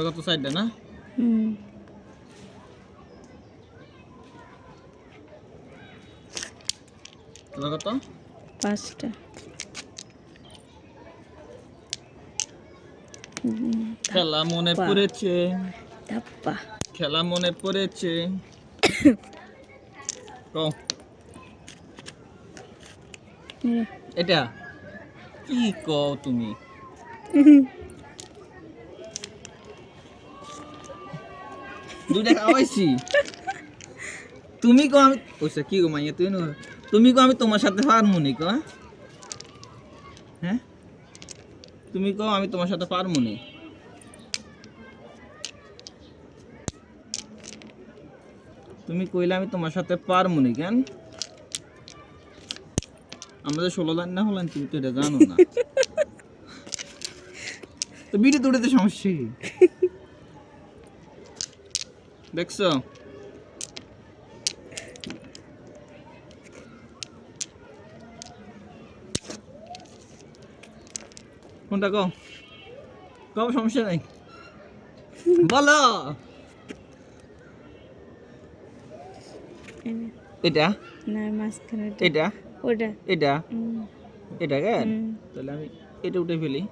কত সাইডটা না কত 5টা খেলা মনে পড়েছে ধাপ্পা খেলা মনে পড়েছে কও এটা কি কও তুমি দুইটা খাওয়াইছি তুমি কো আমি ওইসা কি গো মাইয়া তুই তুমি কো আমি তোমার সাথে পারমু নি কো হ্যাঁ তুমি কো আমি তোমার সাথে পারমু নি তুমি কইলে আমি তোমার সাথে পারমু নি কেন আমাদের 16 লাইন না হলেন তুমি তো এটা জানো না তো বিড়ি তুড়িতে সমস্যা কি দেখছো কোনটা কও কও সমস্যা নাই বলো এটা না মাঝখানে এটা ওটা এটা এটা কেন তাহলে আমি এটা উঠে ফেলি